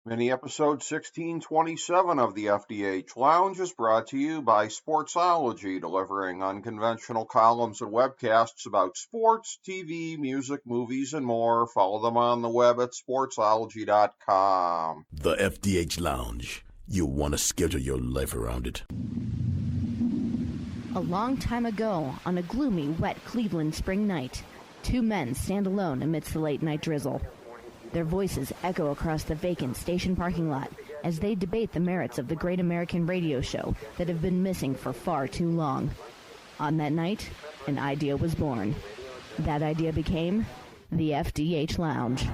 Mini episode 1627 of the FDH Lounge is brought to you by Sportsology, delivering unconventional columns and webcasts about sports, TV, music, movies, and more. Follow them on the web at sportsology.com. The FDH Lounge. You want to schedule your life around it. A long time ago, on a gloomy, wet Cleveland spring night, two men stand alone amidst the late-night drizzle. Their voices echo across the vacant station parking lot as they debate the merits of the great American radio show that have been missing for far too long. On that night, an idea was born. That idea became the FDH Lounge.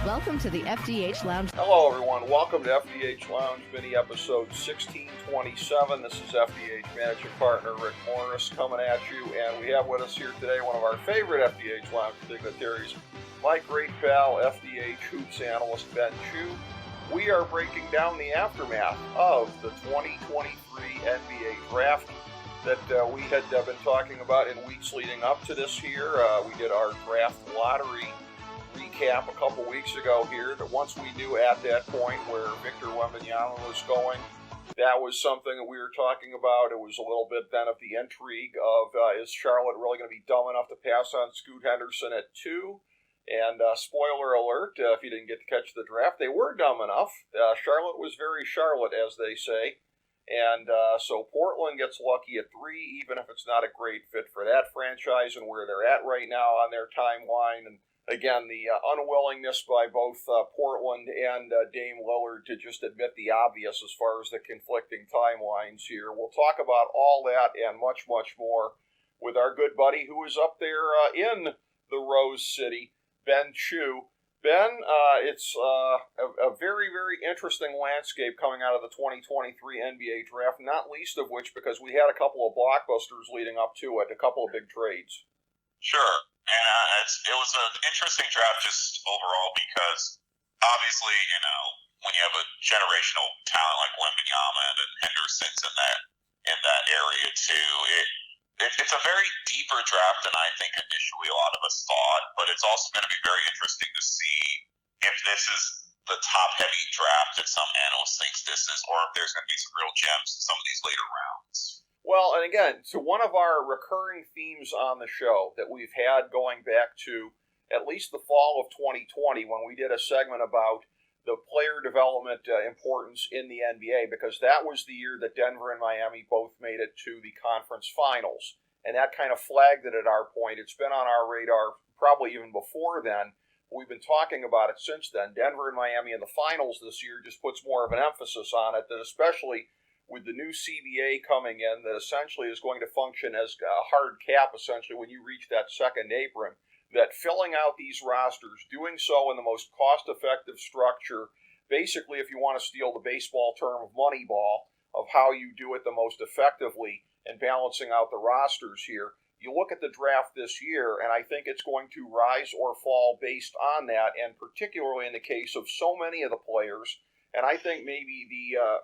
Welcome to the FDH Lounge. Hello, everyone. Welcome to FDH Lounge mini episode 1627. This is FDH Managing Partner Rick Morris coming at you, and we have with us here today one of our favorite FDH Lounge dignitaries, my great pal, FDH Hoops Analyst Ben Chu. We are breaking down the aftermath of the 2023 NBA Draft that we had been talking about in weeks leading up to this here. We did our draft lottery recap a couple weeks ago here, that once we knew at that point where Victor Wembanyama was going, that was something that we were talking about. It was a little bit then of the intrigue of is Charlotte really going to be dumb enough to pass on Scoot Henderson at 2? And spoiler alert, if you didn't get to catch the draft, they were dumb enough. Charlotte was very Charlotte, as they say. And so Portland gets lucky at 3, even if it's not a great fit for that franchise and where they're at right now on their timeline. And again, the unwillingness by both Portland and Dame Lillard to just admit the obvious as far as the conflicting timelines here. We'll talk about all that and much, much more with our good buddy who is up there in the Rose City, Ben Chu. Ben, it's a very, very interesting landscape coming out of the 2023 NBA Draft, not least of which because we had a couple of blockbusters leading up to it, a couple of big trades. Sure. And it was an interesting draft just overall because obviously, when you have a generational talent like Wembanyama and Henderson's in that area too, it's a very deeper draft than I think initially a lot of us thought. But it's also going to be very interesting to see if this is the top-heavy draft that some analysts think this is, or if there's going to be some real gems in some of these later rounds. Well, and again, so one of our recurring themes on the show that we've had going back to at least the fall of 2020 when we did a segment about the player development importance in the NBA, because that was the year that Denver and Miami both made it to the conference finals. And that kind of flagged it at our point. It's been on our radar probably even before then. We've been talking about it since then. Denver and Miami in the finals this year just puts more of an emphasis on it, that especially with the new CBA coming in that essentially is going to function as a hard cap, essentially, when you reach that second apron, that filling out these rosters, doing so in the most cost-effective structure, basically, if you want to steal the baseball term of Moneyball, of how you do it the most effectively and balancing out the rosters here, you look at the draft this year, and I think it's going to rise or fall based on that, and particularly in the case of so many of the players, and I think maybe the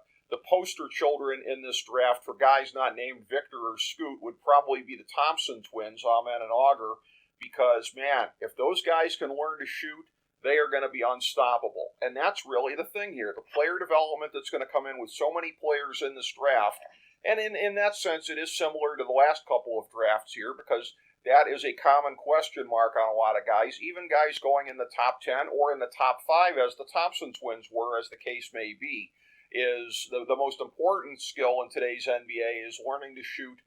poster children in this draft for guys not named Victor or Scoot would probably be the Thompson twins, Amen and Auger, because, man, if those guys can learn to shoot, they are going to be unstoppable. And that's really the thing here, the player development that's going to come in with so many players in this draft. And in that sense, it is similar to the last couple of drafts here, because that is a common question mark on a lot of guys, even guys going in the top 10 or in the top 5, as the Thompson twins were, as the case may be. Is the most important skill in today's NBA is learning to shoot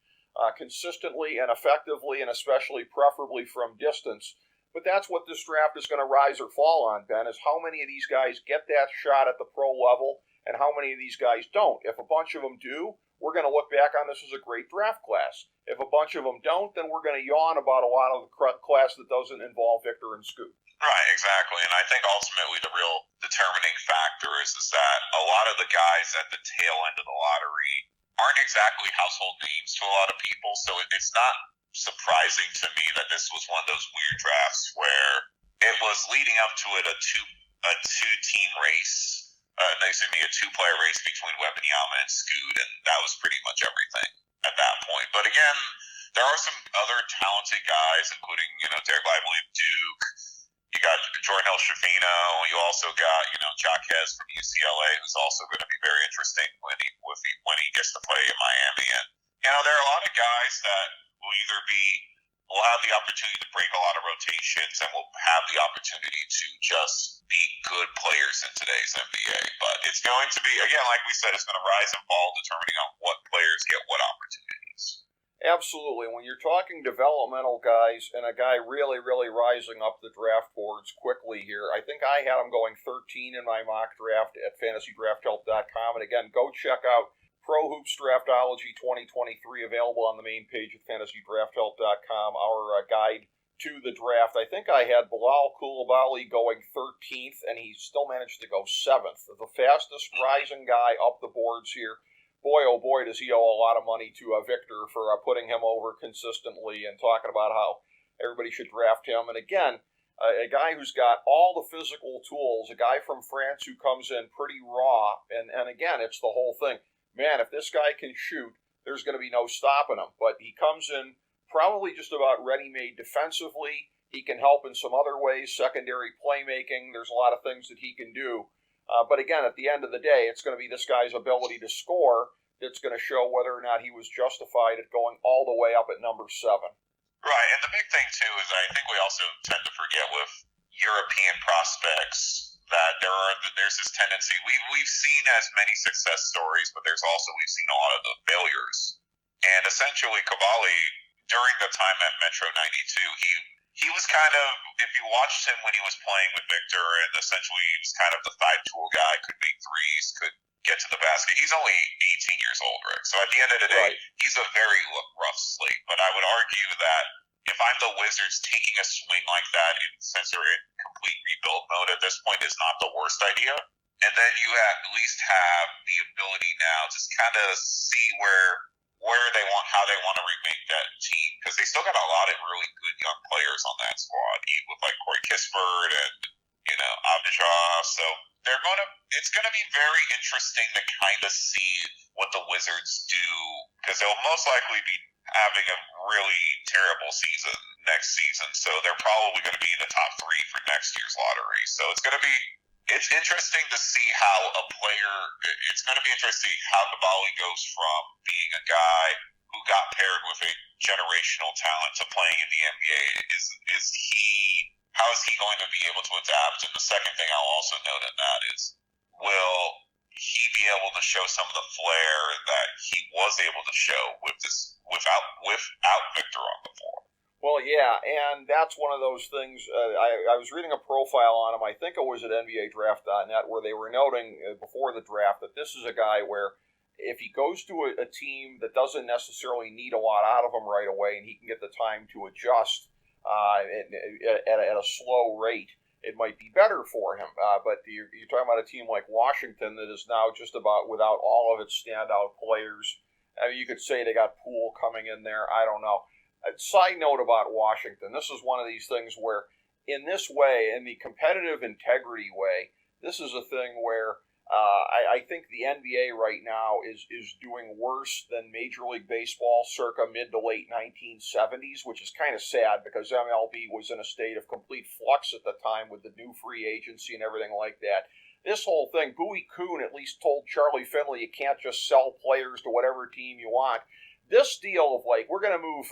consistently and effectively, and especially preferably from distance. But that's what this draft is going to rise or fall on, Ben, is how many of these guys get that shot at the pro level and how many of these guys don't. If a bunch of them do, we're going to look back on this as a great draft class. If a bunch of them don't, then we're going to yawn about a lot of the class that doesn't involve Victor and Scoot. Right, exactly. And I think ultimately the real determining factor is that a lot of the guys at the tail end of the lottery aren't exactly household names to a lot of people. So it's not surprising to me that this was one of those weird drafts where it was leading up to it a two-team race. A two-player race between Wembanyama and Scoot, and that was pretty much everything at that point. But again, there are some other talented guys, including, Derek Lively of Duke. You got Jordan El-Shafino. You also got, Jaquez from UCLA, who's also going to be very interesting when he gets to play in Miami. And, there are a lot of guys that will have the opportunity to break a lot of rotations and will have the opportunity to just be good players in today's NBA. But it's going to be, again, like we said, it's going to rise and fall depending on what players get what opportunities. Absolutely. When you're talking developmental guys and a guy really, really rising up the draft boards quickly here, I think I had him going 13 in my mock draft at fantasydrafthelp.com. And again, go check out Pro Hoops Draftology 2023, available on the main page at fantasydrafthelp.com, our guide to the draft. I think I had Bilal Coulibaly going 13th, and he still managed to go 7th. The fastest rising guy up the boards here. Boy, oh boy, does he owe a lot of money to Victor for putting him over consistently and talking about how everybody should draft him. And again, a guy who's got all the physical tools, a guy from France who comes in pretty raw. And again, it's the whole thing. Man, if this guy can shoot, there's going to be no stopping him. But he comes in probably just about ready-made defensively. He can help in some other ways, secondary playmaking. There's a lot of things that he can do. But again, at the end of the day, it's going to be this guy's ability to score that's going to show whether or not he was justified at going all the way up at number 7. Right, and the big thing, too, is I think we also tend to forget with European prospects that there's this tendency. We've seen as many success stories, but we've seen a lot of the failures. And essentially, Coulibaly, during the time at Metro 92, he was kind of, if you watched him when he was playing with Victor, and essentially he was kind of the five-tool guy, could make threes, could get to the basket. He's only 18 years old, Rick. So at the end of the day, He's a very rough slate. But I would argue that if I'm the Wizards, taking a swing like that, since they're in complete rebuild mode at this point, is not the worst idea. And then you at least have the ability now to kind of see how they want to remake that team, because they still got a lot of really good young players on that squad, with like Corey Kispert and Abdijah. So it's going to be very interesting to kind of see what the Wizards do, because they'll most likely be having a really terrible season next season. So they're probably going to be in the top 3 for next year's lottery. So it's interesting to see how it's going to be interesting how Coulibaly goes from being a guy who got paired with a generational talent to playing in the NBA. How is he going to be able to adapt? And the second thing I'll also note in that is, will he be able to show some of the flair that he was able to show without Victor on the floor? Well, yeah, and that's one of those things. I was reading a profile on him, I think it was at NBADraft.net, where they were noting before the draft that this is a guy where if he goes to a team that doesn't necessarily need a lot out of him right away and he can get the time to adjust at a slow rate, it might be better for him. But you're talking about a team like Washington that is now just about without all of its standout players. I mean, you could say they got Poole coming in there. I don't know. A side note about Washington, this is one of these things where in this way, in the competitive integrity way, this is a thing where I think the NBA right now is doing worse than Major League Baseball circa mid to late 1970s, which is kind of sad because MLB was in a state of complete flux at the time with the new free agency and everything like that. This whole thing, Bowie Kuhn at least told Charlie Finley you can't just sell players to whatever team you want. This deal of like, we're going to move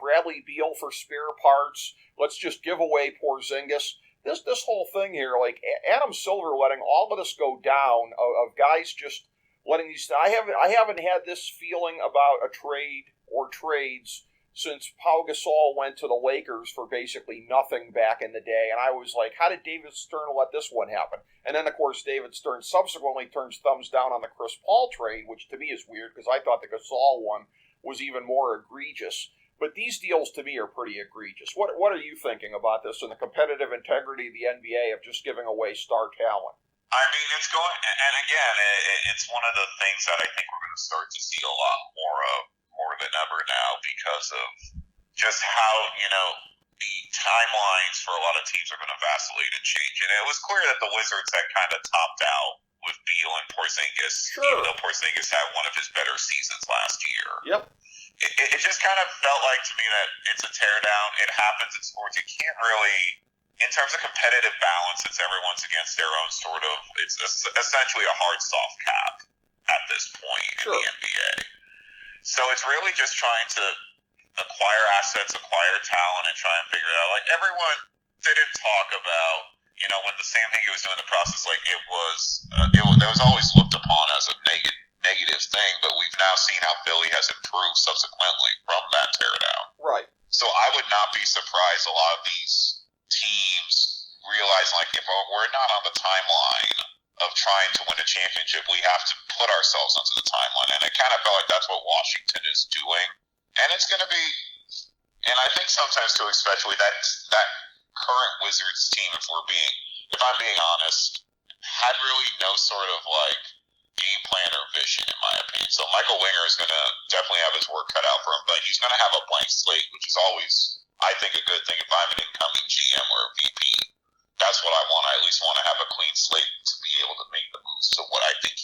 Bradley Beal for spare parts, let's just give away Porzingis. This whole thing here, like Adam Silver letting all of this go down, of guys just letting these. I haven't had this feeling about a trade or trades since Pau Gasol went to the Lakers for basically nothing back in the day, and I was like, how did David Stern let this one happen? And then of course David Stern subsequently turns thumbs down on the Chris Paul trade, which to me is weird because I thought the Gasol one was even more egregious. But these deals, to me, are pretty egregious. What are you thinking about this and the competitive integrity of the NBA of just giving away star talent? I mean, it's going, and again, it's one of the things that I think we're going to start to see a lot more than ever now, because of just how, the timelines for a lot of teams are going to vacillate and change. And it was clear that the Wizards had kind of topped out with Beal and Porzingis, even though Porzingis had one of his better seasons last year. Yep. it just kind of felt like to me that it's a teardown. It happens in sports. You can't really, in terms of competitive balance, it's everyone's against their own sort of, it's essentially a hard soft cap at this point in the NBA. So it's really just trying to acquire assets, acquire talent, and try and figure it out. Like, everyone didn't talk about, you know, when the Sam Hinkie was doing the process, like, it was always looked upon as a negative thing, but we've now seen how Philly has improved subsequently from that teardown. Right. So I would not be surprised a lot of these teams realize, like, if we're not on the timeline of trying to win a championship, we have to put ourselves onto the timeline. And it kind of felt like that's what Washington is doing. And it's going to be, and I think sometimes too, especially that current Wizards team, if I'm being honest, had really no sort of like game plan or vision, in my opinion. So Michael Winger is going to definitely have his work cut out for him, but he's going to have a blank slate, which is always, I think, a good thing if I'm an incoming GM or a VP. That's what I want. I at least want to have a clean slate to be able to make the moves to what I think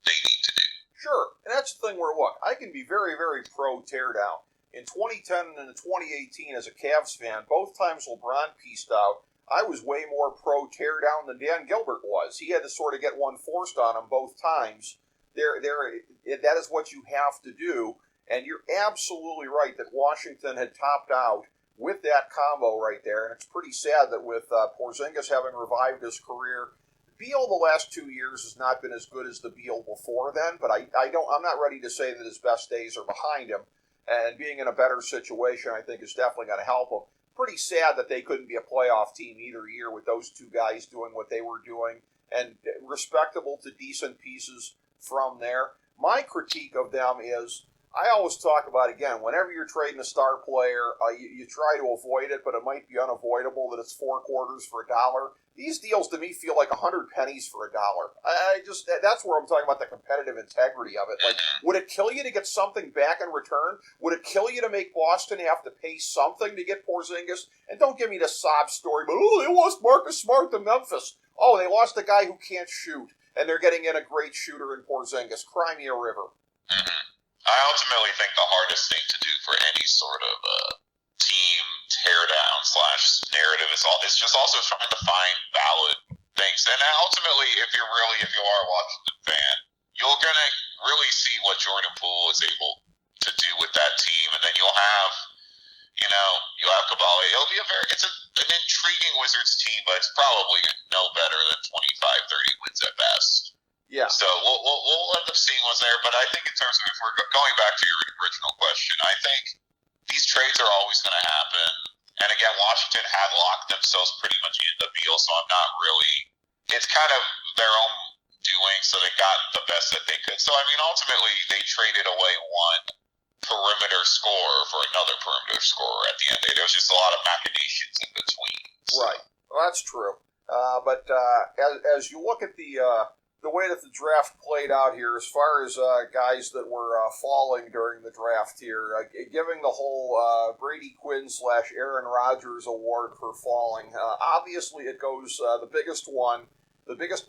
they need to do. Sure, and that's the thing where, look, I can be very, very pro teardown. In 2010 and 2018, as a Cavs fan, both times LeBron pieced out, I was way more pro teardown than Dan Gilbert was. He had to sort of get one forced on him both times. That is what you have to do, and you're absolutely right that Washington had topped out with that combo right there, and it's pretty sad that with Porzingis having revived his career, Beal the last 2 years has not been as good as the Beal before then, but I'm not ready to say that his best days are behind him, and being in a better situation I think is definitely going to help him. Pretty sad that they couldn't be a playoff team either year with those two guys doing what they were doing, and respectable to decent pieces from there. My critique of them is, I always talk about, again, whenever you're trading a star player, you try to avoid it, but it might be unavoidable that it's 4 quarters for $1. These deals to me feel like 100 pennies for $1. That's where I'm talking about the competitive integrity of it. Like, would it kill you to get something back in return? Would it kill you to make Boston have to pay something to get Porzingis? And don't give me the sob story, but they lost Marcus Smart to Memphis. Oh, they lost a guy who can't shoot, and they're getting in a great shooter in Porzingis. Cry me a river. Mm-hmm. I ultimately think the hardest thing to do for any sort of team teardown / narrative is just also trying to find valid things. And ultimately, if you are a Washington fan, you're going to really see what Jordan Poole is able to do with that team. And then you'll have Kabali. It's an intriguing Wizards team, but it's probably no better than 25-30 wins at best. Yeah. So we'll end up seeing what's there, but I think in terms of, if we're going back to your original question, I think these trades are always going to happen. And again, Washington had locked themselves pretty much into Beal, so I'm not really. It's kind of their own doing, so they got the best that they could. So I mean, ultimately, they traded away one perimeter scorer for another perimeter scorer at the end. There was just a lot of machinations in between. So. Right. Well, that's true. But as you look at the way that the draft played out here, as far as guys that were falling during the draft here, giving the whole Brady Quinn / Aaron Rodgers award for falling, obviously it goes, the biggest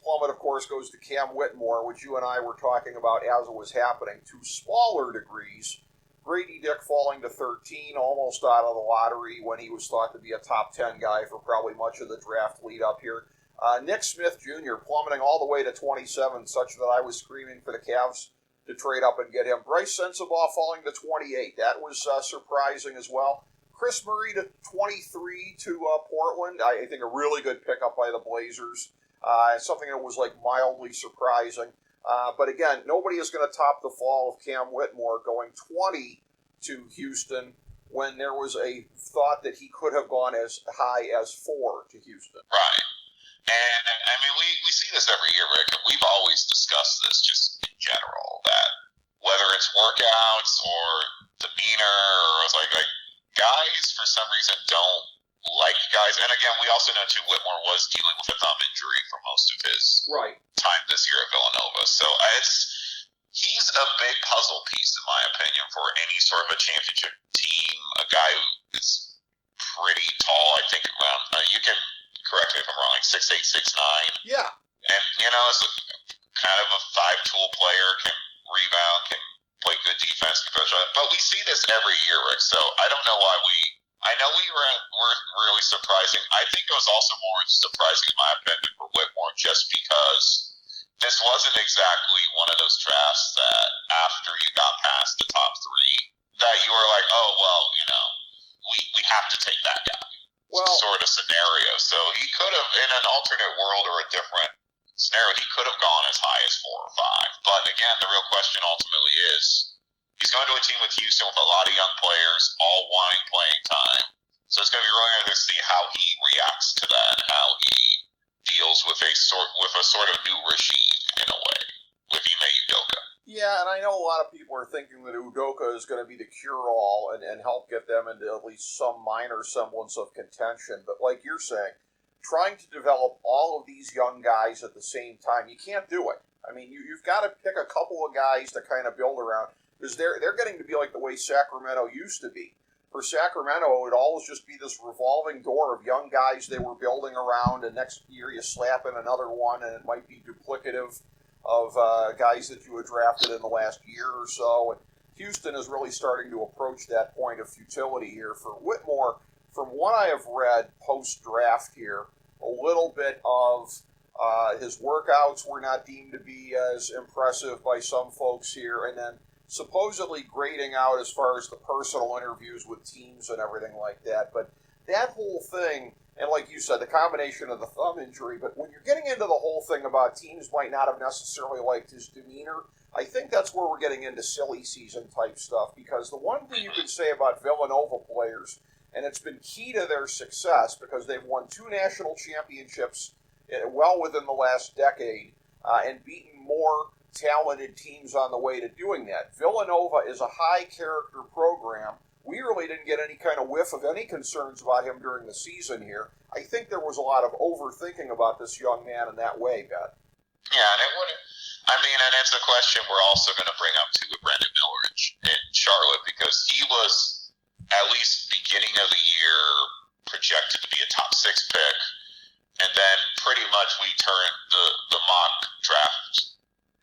plummet, of course, goes to Cam Whitmore, which you and I were talking about as it was happening. To smaller degrees, Grady Dick falling to 13, almost out of the lottery when he was thought to be a top 10 guy for probably much of the draft lead up here. Nick Smith Jr. plummeting all the way to 27, such that I was screaming for the Cavs to trade up and get him. Bryce Sensabaugh falling to 28. That was surprising as well. Chris Murray to 23 to Portland. I think a really good pickup by the Blazers. Something that was like mildly surprising. But again, nobody is going to top the fall of Cam Whitmore going 20 to Houston when there was a thought that he could have gone as high as 4 to Houston. Right. And, I mean, we see this every year, Rick, and we've always discussed this just in general, that whether it's workouts or demeanor or it's like guys, for some reason, don't like guys. And again, we also know, too, Whitmore was dealing with a thumb injury for most of his time this year at Villanova. So he's a big puzzle piece, in my opinion, for any sort of a championship team, a guy who is pretty tall, I think, around, you can correct me if I'm wrong, like 6'8", 6'9". Yeah. And, it's kind of a 5-tool player, can rebound, can play good defense, but we see this every year, Rick. So I don't know why I know we were really surprising. I think it was also more surprising in my opinion for Whitmore, just because this wasn't exactly one of those drafts that after you got past the top three, that you were like, oh well, we have to take that guy. Well, sort of scenario. So he could have, in an alternate world or a different scenario, he could have gone as high as 4 or 5. But again, the real question ultimately is, he's going to a team with Houston with a lot of young players, all wanting playing time. So it's going to be really interesting to see how he reacts to that and how he deals with a sort of new regime in a way with Ime Udoka. Yeah, and I know a lot of people are thinking that Udoka is going to be the cure-all and help get them into at least some minor semblance of contention. But like you're saying, trying to develop all of these young guys at the same time, you can't do it. I mean, you've got to pick a couple of guys to kind of build around, because they're getting to be like the way Sacramento used to be. For Sacramento, it would always just be this revolving door of young guys they were building around, and next year you slap in another one, and it might be duplicative of guys that you had drafted in the last year or so. And Houston is really starting to approach that point of futility here. For Whitmore, from what I have read post-draft here, a little bit of his workouts were not deemed to be as impressive by some folks here, and then supposedly grading out as far as the personal interviews with teams and everything like that. But that whole thing, and like you said, the combination of the thumb injury, but when you're getting into the whole thing about teams might not have necessarily liked his demeanor, I think that's where we're getting into silly season type stuff, because the one thing you can say about Villanova players, and it's been key to their success because they've won 2 national championships well within the last decade and beaten more talented teams on the way to doing that. Villanova is a high-character program. We really didn't get any kind of whiff of any concerns about him during the season here. I think there was a lot of overthinking about this young man in that way, Ben. Yeah, and it wouldn't. I mean, and it's a question we're also going to bring up too with Brandon Miller in Charlotte, because he was, at least beginning of the year, projected to be a top 6 pick, and then pretty much we turned the mock draft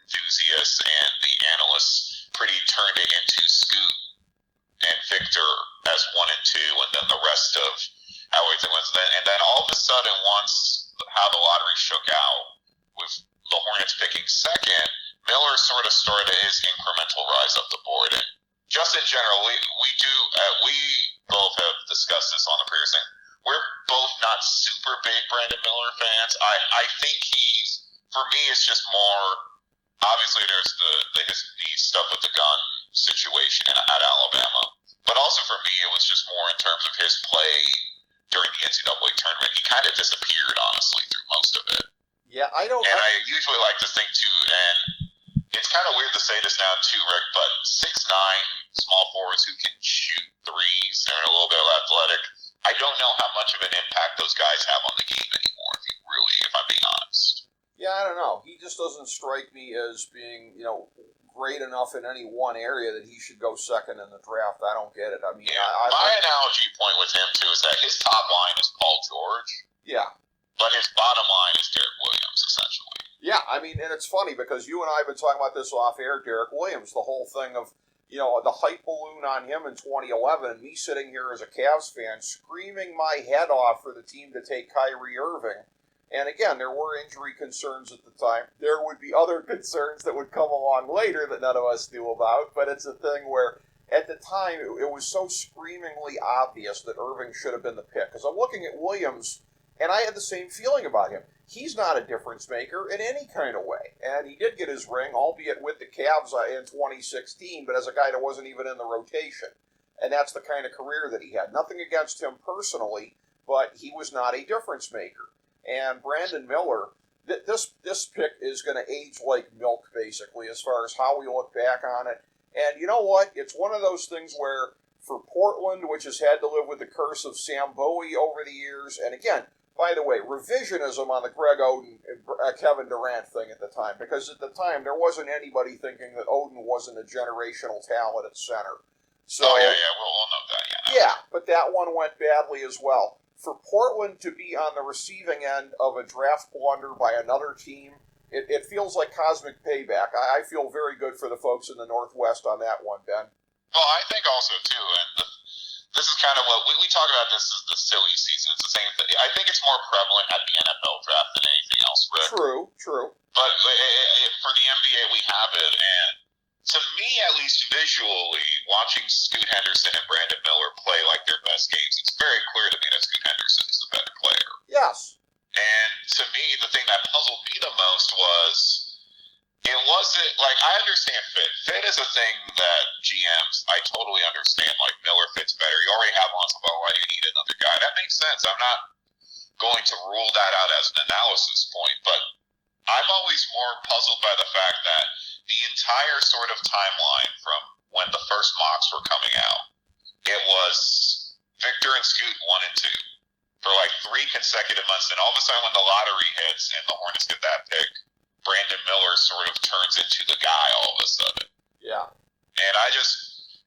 enthusiasts and the analysts turned it into Scoot and Victor as 1 and 2, and then the rest of how everything was. And then all of a sudden, once how the lottery shook out with the Hornets picking 2nd, Miller sort of started his incremental rise up the board. And just in general, we both have discussed this on the previous thing. We're both not super big Brandon Miller fans. I think for me, it's just more. Obviously, there's the stuff with the gun situation at Alabama. But also for me, it was just more in terms of his play during the NCAA tournament. He kind of disappeared, honestly, through most of it. Yeah, I don't... And I usually like to think, too, and it's kind of weird to say this now, too, Rick, but 6'9", small forwards who can shoot threes and are a little bit athletic, I don't know how much of an impact those guys have on the game anymore, if I'm being honest. Yeah, I don't know. He just doesn't strike me as being, great enough in any one area that he should go second in the draft. I don't get it. I mean, my analogy point with him, too, is that his top line is Paul George. Yeah. But his bottom line is Derek Williams, essentially. Yeah, I mean, and it's funny because you and I have been talking about this off air, Derek Williams, the whole thing of, the hype balloon on him in 2011, and me sitting here as a Cavs fan screaming my head off for the team to take Kyrie Irving. And again, there were injury concerns at the time. There would be other concerns that would come along later that none of us knew about, but it's a thing where at the time it was so screamingly obvious that Irving should have been the pick. Because I'm looking at Williams, and I had the same feeling about him. He's not a difference maker in any kind of way. And he did get his ring, albeit with the Cavs in 2016, but as a guy that wasn't even in the rotation. And that's the kind of career that he had. Nothing against him personally, but he was not a difference maker. And Brandon Miller, this pick is going to age like milk, basically, as far as how we look back on it. And you know what? It's one of those things where, for Portland, which has had to live with the curse of Sam Bowie over the years, and again, by the way, revisionism on the Greg Oden, Kevin Durant thing at the time, because at the time there wasn't anybody thinking that Oden wasn't a generational talent at center. So, we'll note that, yeah, but that one went badly as well. For Portland to be on the receiving end of a draft blunder by another team, it feels like cosmic payback. I feel very good for the folks in the Northwest on that one, Ben. Well, I think also, too, and this is kind of what we talk about. This is the silly season. It's the same thing. I think it's more prevalent at the NFL draft than anything else, Rick. True. But for the NBA, we have it, and to me, at least visually, watching Scoot Henderson and Brandon Miller play like their best games, it's very clear to me that Scoot Henderson is the better player. Yes. And to me, the thing that puzzled me the most was, it wasn't, like, I understand fit. Fit is a thing that GMs, I totally understand. Like, Miller fits better. You already have Lonzo Ball. Why do you need another guy? That makes sense. I'm not going to rule that out as an analysis point, but I'm always more puzzled by the fact that the entire sort of timeline from when the first mocks were coming out, it was Victor and Scoot 1 and 2 for like 3 consecutive months. And all of a sudden when the lottery hits and the Hornets get that pick, Brandon Miller sort of turns into the guy all of a sudden. Yeah. And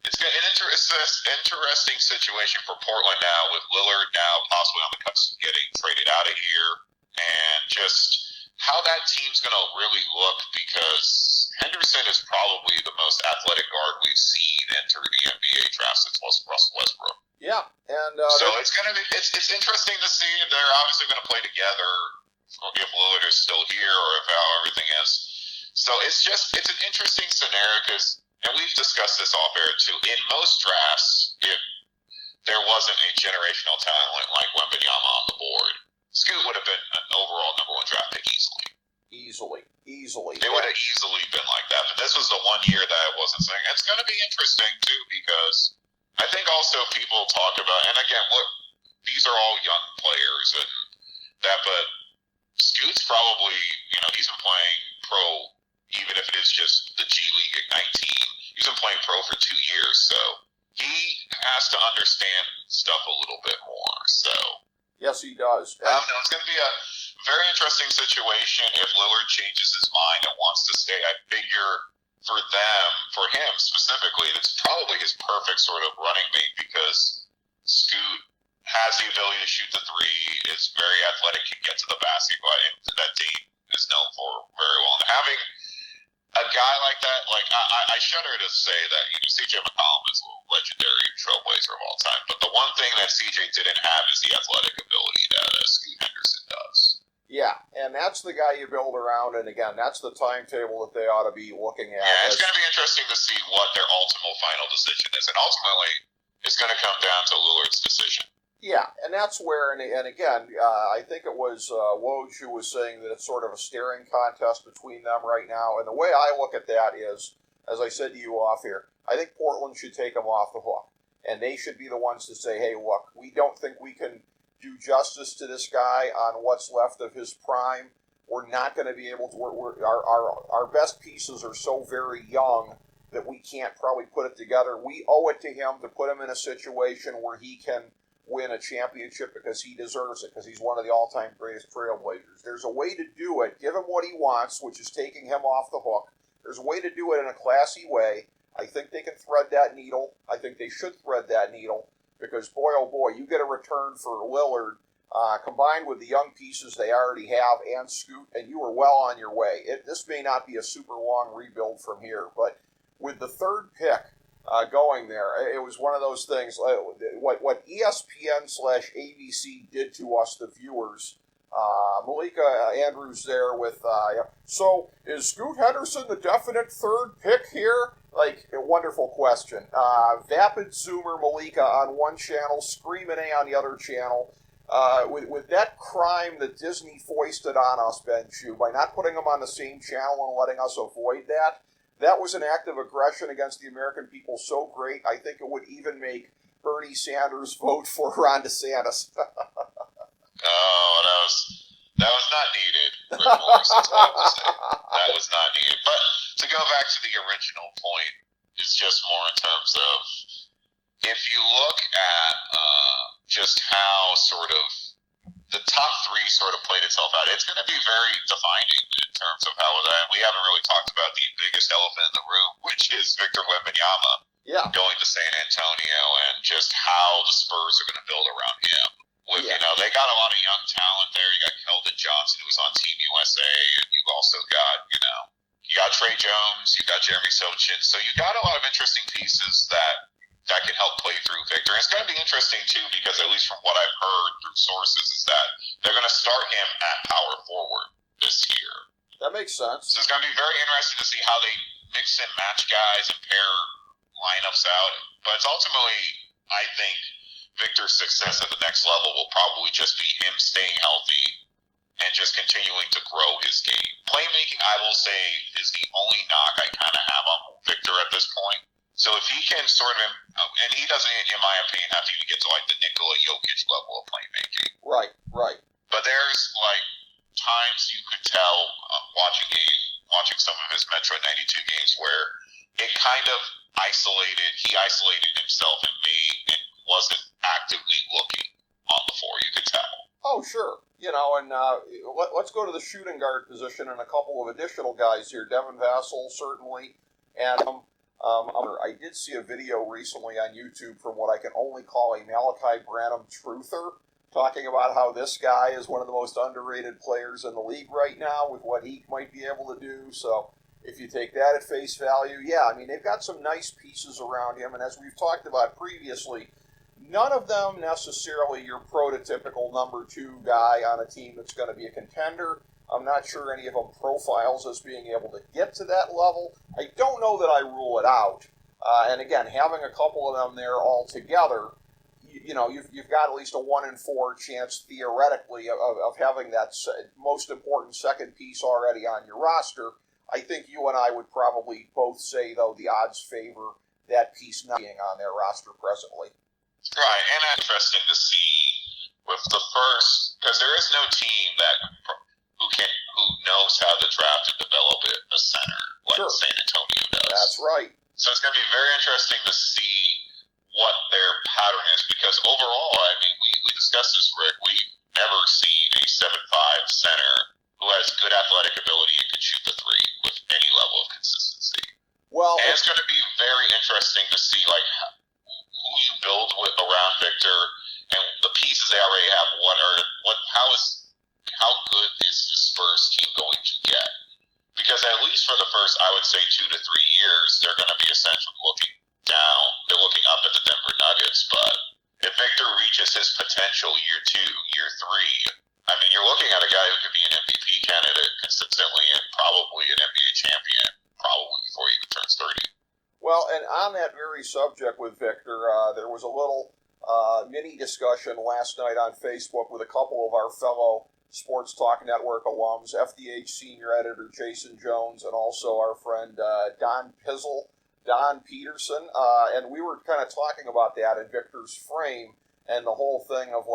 it's an interesting situation for Portland now, with Lillard now possibly on the cusp of getting traded out of here, and just how that team's going to really look, because Henderson is probably the most athletic guard we've seen enter the NBA draft since Russell Westbrook. Yeah, and so it's going to be it's interesting to see. They're obviously going to play together if Lillard is still here or if how everything is. So it's an interesting scenario, because, and we've discussed this off air too, in most drafts, if there wasn't a generational talent like Wembanyama on the board, Scoot would have been an overall number 1 draft pick easily. Easily. It would have easily been like that. But this was the one year that I wasn't saying. It's going to be interesting too, because I think also people talk about, and again, look, these are all young players and that, but Scoot's probably, he's been playing pro, even if it is just the G League at 19. He's been playing pro for 2 years, so he has to understand stuff a little bit more. So yes, he does. I don't know. It's going to be a very interesting situation if Lillard changes his mind and wants to stay. I figure for him specifically, it's probably his perfect sort of running mate, because Scoot has the ability to shoot the 3, is very athletic, can get to the basket, and that Dame is known for very well. And having a guy like that, like I shudder to say that CJ McCollum is a legendary trailblazer of all time, but the one thing that CJ didn't have is the athletic ability that Scoot Henderson does. Yeah, and that's the guy you build around, and again, that's the timetable that they ought to be looking at. Yeah, it's going to be interesting to see what their ultimate final decision is, and ultimately, it's going to come down to Lillard's decision. Yeah, and that's where, and again, I think it was Woj who was saying that it's sort of a staring contest between them right now, and the way I look at that is, as I said to you off here, I think Portland should take them off the hook, and they should be the ones to say, hey, look, we don't think we can do justice to this guy on what's left of his prime. We're not going to be able to. Our best pieces are so very young that we can't probably put it together. We owe it to him to put him in a situation where he can win a championship, because he deserves it, because he's one of the all-time greatest trailblazers. There's a way to do it. Give him what he wants, which is taking him off the hook. There's a way to do it in a classy way. I think they can thread that needle. I think they should thread that needle, because boy, oh boy, you get a return for Lillard combined with the young pieces they already have and Scoot, and you are well on your way. This may not be a super long rebuild from here, but with the 3rd pick going there, it was one of those things. What ESPN/ABC did to us, the viewers. Malika Andrews there with. So is Scoot Henderson the definite 3rd pick here? Like, a wonderful question. Vapid Zoomer Malika on one channel, Screamin' A on the other channel. With that crime that Disney foisted on us, Ben Chu, by not putting them on the same channel and letting us avoid that was an act of aggression against the American people so great, I think it would even make Bernie Sanders vote for Ron DeSantis. Oh, that was not needed, Rick Morris, that's what I would say. That was not needed. But to go back to the original point, it's just more in terms of, if you look at just how sort of the top 3 sort of played itself out, it's going to be very defining in terms of how that. We haven't really talked about the biggest elephant in the room, which is Victor Wembanyama going to San Antonio, and just how the Spurs are going to build around him. With they got a lot of young talent there. You got Keldon Johnson, who was on Team USA, and you've also got, you got Trey Jones, you got Jeremy Sochin, so you got a lot of interesting pieces that can help play through Victor. And it's going to be interesting, too, because at least from what I've heard through sources is that they're going to start him at power forward this year. That makes sense. So it's going to be very interesting to see how they mix and match guys and pair lineups out. But it's ultimately, I think, Victor's success at the next level will probably just be him staying healthy and just continuing to grow his game. Playmaking, I will say, is the only knock I kind of have on Victor at this point. So if he can sort of, and he doesn't, in my opinion, have to even get to like the Nikola Jokic level of playmaking. Right. But there's like times you could tell watching some of his Metro 92 games where it kind of he isolated himself and wasn't actively looking on the floor, you could tell. Oh, sure. And let's go to the shooting guard position and a couple of additional guys here. Devin Vassell, certainly. And I did see a video recently on YouTube from what I can only call a Malachi Branham truther, talking about how this guy is one of the most underrated players in the league right now with what he might be able to do. So if you take that at face value, yeah, I mean, they've got some nice pieces around him. And as we've talked about previously, none of them necessarily your prototypical number 2 guy on a team that's going to be a contender. I'm not sure any of them profiles as being able to get to that level. I don't know that I rule it out. And again, having a couple of them there all together, you've got at least a 1 in 4 chance theoretically of having that most important second piece already on your roster. I think you and I would probably both say, though, the odds favor that piece not being on their roster presently. Right, and interesting to see with the first, because there is no team who knows how to draft and develop a center like Sure. San Antonio does. That's right. So it's going to be very interesting to see what their pattern is, because overall, I mean, we discussed this, Rick. We've never seen a 7'5" center who has good athletic ability and can shoot the three with any level of consistency. Well, And it's going to be very interesting to see who you build around Victor and the pieces they already have. How good is the Spurs team going to get? Because at least for the first, I would say 2 to 3 years, they're going to be essentially looking down. They're looking up at the Denver Nuggets. But if Victor reaches his potential year 2, year 3, I mean, you're looking at a guy who could be an MVP candidate consistently and probably an NBA champion probably before he even turns 30. Well, and on that very subject with Victor, there was a little mini discussion last night on Facebook with a couple of our fellow Sports Talk Network alums, FDH senior editor Jason Jones, and also our friend Don Peterson, and we were kind of talking about that in Victor's frame and the whole thing of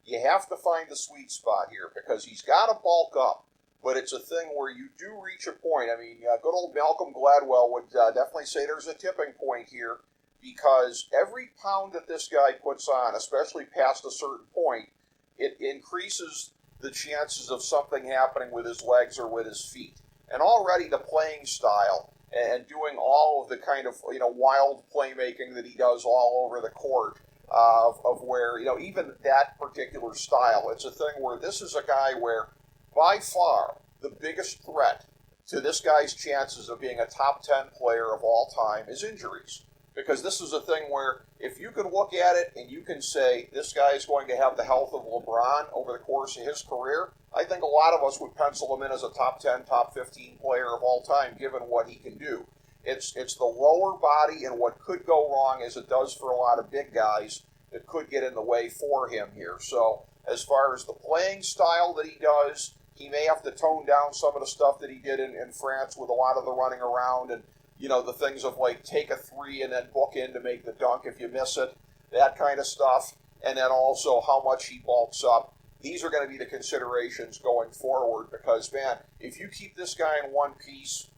you have to find the sweet spot here because he's got to bulk up, but it's a thing where you do reach a point. I mean, good old Malcolm Gladwell would definitely say there's a tipping point here because every pound that this guy puts on, especially past a certain point, it increases the chances of something happening with his legs or with his feet. And already the playing style and doing all of the kind of wild playmaking that he does all over the court of where even that particular style, it's a thing where this is a guy where by far the biggest threat to this guy's chances of being a top 10 player of all time is injuries. Because this is a thing where if you can look at it and you can say this guy is going to have the health of LeBron over the course of his career, I think a lot of us would pencil him in as a top 10, top 15 player of all time given what he can do. It's the lower body and what could go wrong as it does for a lot of big guys that could get in the way for him here. So as far as the playing style that he does, he may have to tone down some of the stuff that he did in France with a lot of the running around and the things of take a three and then book in to make the dunk if you miss it, that kind of stuff. And then also how much he bulks up. These are going to be the considerations going forward because, man, if you keep this guy in one piece,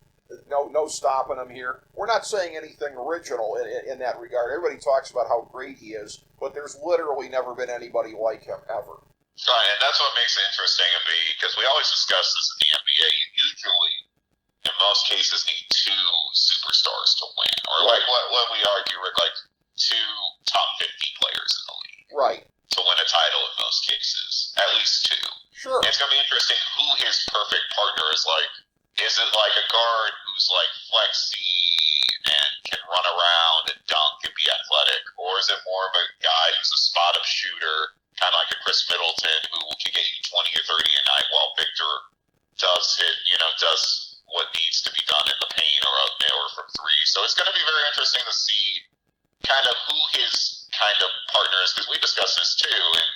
no stopping him here. We're not saying anything original in that regard. Everybody talks about how great he is, but there's literally never been anybody like him ever. Right, and that's what makes it interesting to me because we always discuss this in the NBA. You usually, in most cases, need 2 superstars to win, or what we argue, Rick, 2 top 50 players in the league. Right. to win a title in most cases, at least two. Sure. And it's going to be interesting who his perfect partner is like. Is it like a guard who's like flexy and can run around and dunk and be athletic, or is it more of a guy who's a spot-up shooter, kind of like a Chris Middleton, who can get you 20 or 30 a night while Victor does what needs to be done in the paint or from three. So it's going to be very interesting to see kind of who his kind of partner is, because we discussed this too. And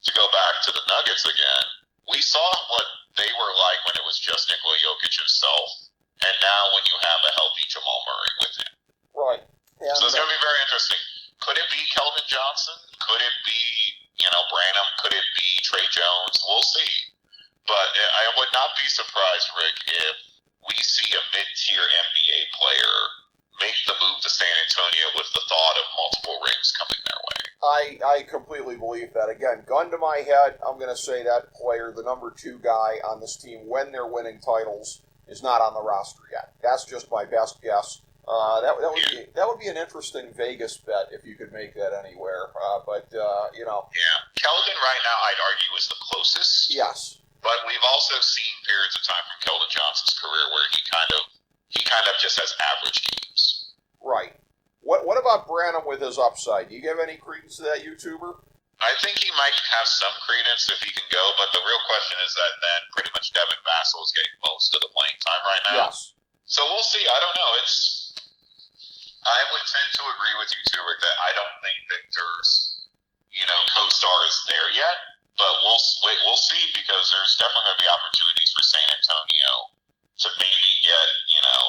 to go back to the Nuggets again, we saw what they were like when it was just Nikola Jokic himself, and now when you have a healthy Jamal Murray with him. Right. And, so it's going to be very interesting. Could it be Keldon Johnson? Could it be, Branham? Could it be Trey Jones? We'll see. But I would not be surprised, Rick, if we see a mid-tier NBA player make the move to San Antonio with the thought of multiple rings coming their way. I completely believe that. Again, gun to my head, I'm going to say that player, the number 2 guy on this team when they're winning titles, is not on the roster yet. That's just my best guess. That would be an interesting Vegas bet if you could make that anywhere. Yeah, Keldon right now I'd argue is the closest. Yes. But we've also seen periods of time from Keldon Johnson's career where he kind of just has average games. Right. What about Branham with his upside? Do you give any credence to that YouTuber? I think he might have some credence if he can go, but the real question is that then pretty much Devin Vassell is getting most of the playing time right now. Yes. So we'll see. I don't know. I would tend to agree with you too, Rick, that I don't think Victor's, co-star is there yet. But we'll see, because there's definitely going to be opportunities for San Antonio to maybe get,